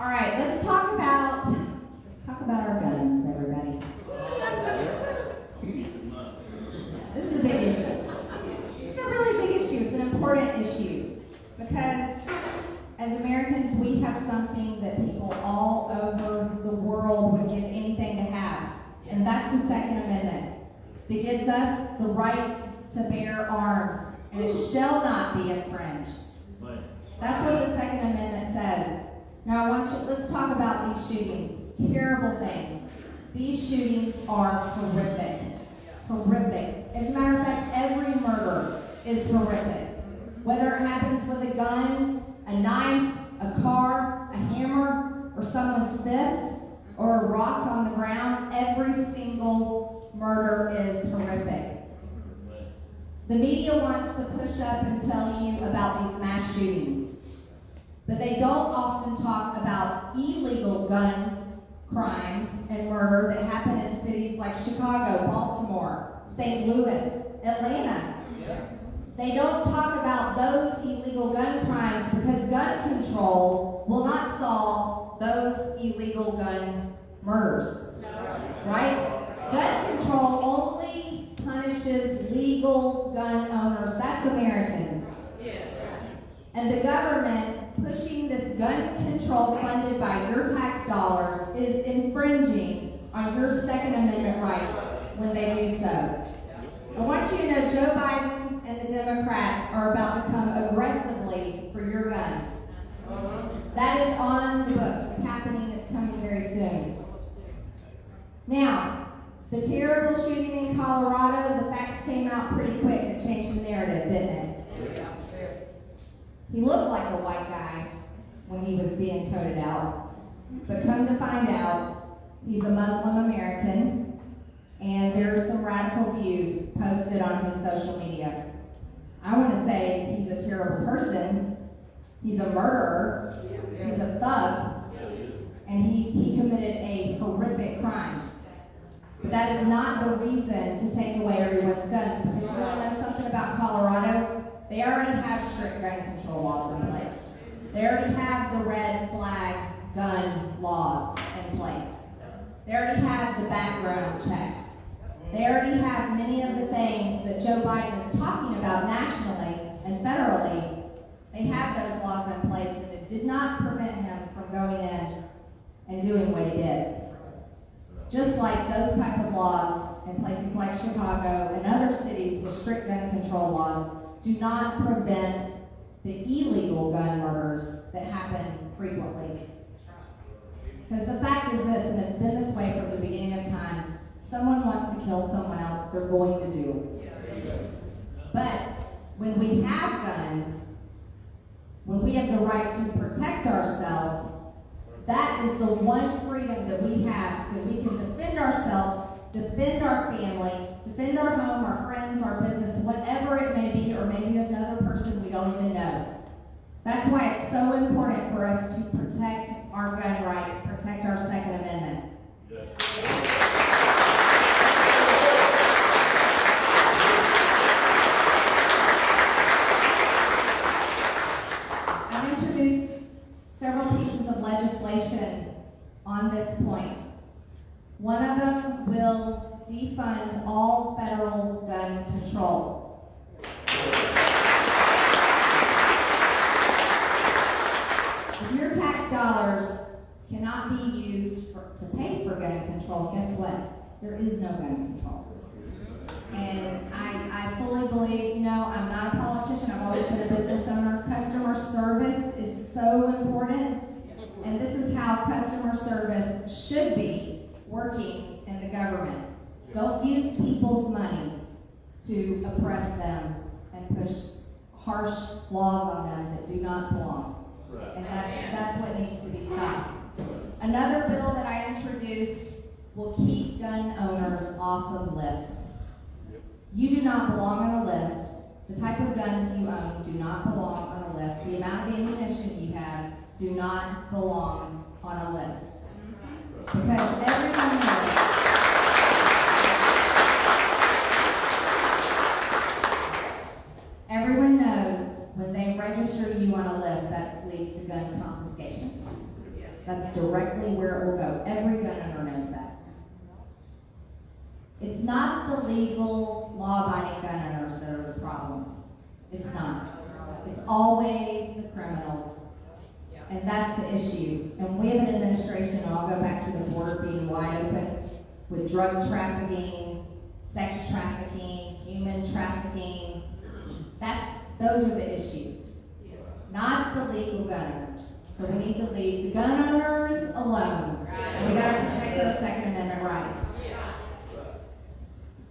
All right, let's talk about our guns, everybody. This is a big issue. It's a really big issue. It's an important issue because as Americans, we have something that people all over the world would give anything to have, and that's the Second Amendment. It gives us the right to bear arms, and it shall not be infringed. That's what the Second Amendment says. Now, let's talk about these shootings. Terrible things. These shootings are horrific. Horrific. As a matter of fact, every murder is horrific. Whether it happens with a gun, a knife, a car, a hammer, or someone's fist, or a rock on the ground, every single murder is horrific. The media wants to push up and tell you about these mass shootings, but they don't often talk about illegal gun crimes and murder that happen in cities like Chicago, Baltimore, St. Louis, Atlanta. They don't talk about those illegal gun crimes because gun control will not solve those illegal gun murders. Right? Gun control only punishes legal gun owners. That's Americans. And the government pushing this gun control funded by your tax dollars is infringing on your Second Amendment rights when they do so. I want you to know Joe Biden and the Democrats are about to come aggressively for your guns. That is on the books. It's happening. It's coming very soon. Now, the terrible shooting in Colorado, the facts came out pretty quick. It changed the narrative, didn't it? He looked like a white guy when he was being toted out. But come to find out, he's a Muslim American, and there's some radical views posted on his social media. I want to say he's a terrible person. He's a murderer. He's a thug. And he committed a horrific crime. But that is not the reason to take away everyone's guns. Because you want to know something about Colorado? They already have strict gun control laws in place. They already have the red flag gun laws in place. They already have the background checks. They already have many of the things that Joe Biden is talking about nationally and federally. They have those laws in place, and it did not prevent him from going in and doing what he did. Just like those type of laws in places like Chicago and other cities with strict gun control laws do not prevent the illegal gun murders that happen frequently. Because the fact is this, and it's been this way from the beginning of time, someone wants to kill someone else, they're going to do. But when we have guns, when we have the right to protect ourselves, that is the one freedom that we have, that we can defend ourselves, defend our family, defend our home, our friends, our business, whatever it may be, or maybe another person we don't even know. That's why it's so important for us to protect our gun rights, protect our Second Amendment. I've introduced several pieces of legislation on this point. One of them will defund all federal gun control. If your tax dollars cannot be used to pay for gun control, guess what? There is no gun control. And I fully believe, I'm not a politician, I've always been a business owner. Customer service is so important, and this is how customer service should be working in the government. Don't use people's money to oppress them and push harsh laws on them that do not belong. And that's what needs to be stopped. Another bill that I introduced will keep gun owners off of lists. You do not belong on a list. The type of guns you own do not belong on a list. The amount of ammunition you have do not belong on a list. Because everyone knows. Everyone knows when they register you on a list, that leads to gun confiscation. That's directly where it will go. Every gun owner knows that. It's not the legal, law-abiding gun owners that are the problem. It's not. It's always the criminals. And that's the issue. And we have an administration, and I'll go back to the border being wide open, with drug trafficking, sex trafficking, human trafficking. Those are the issues. Not the legal gun owners. So we need to leave the gun owners alone. And we got to protect our Second Amendment rights.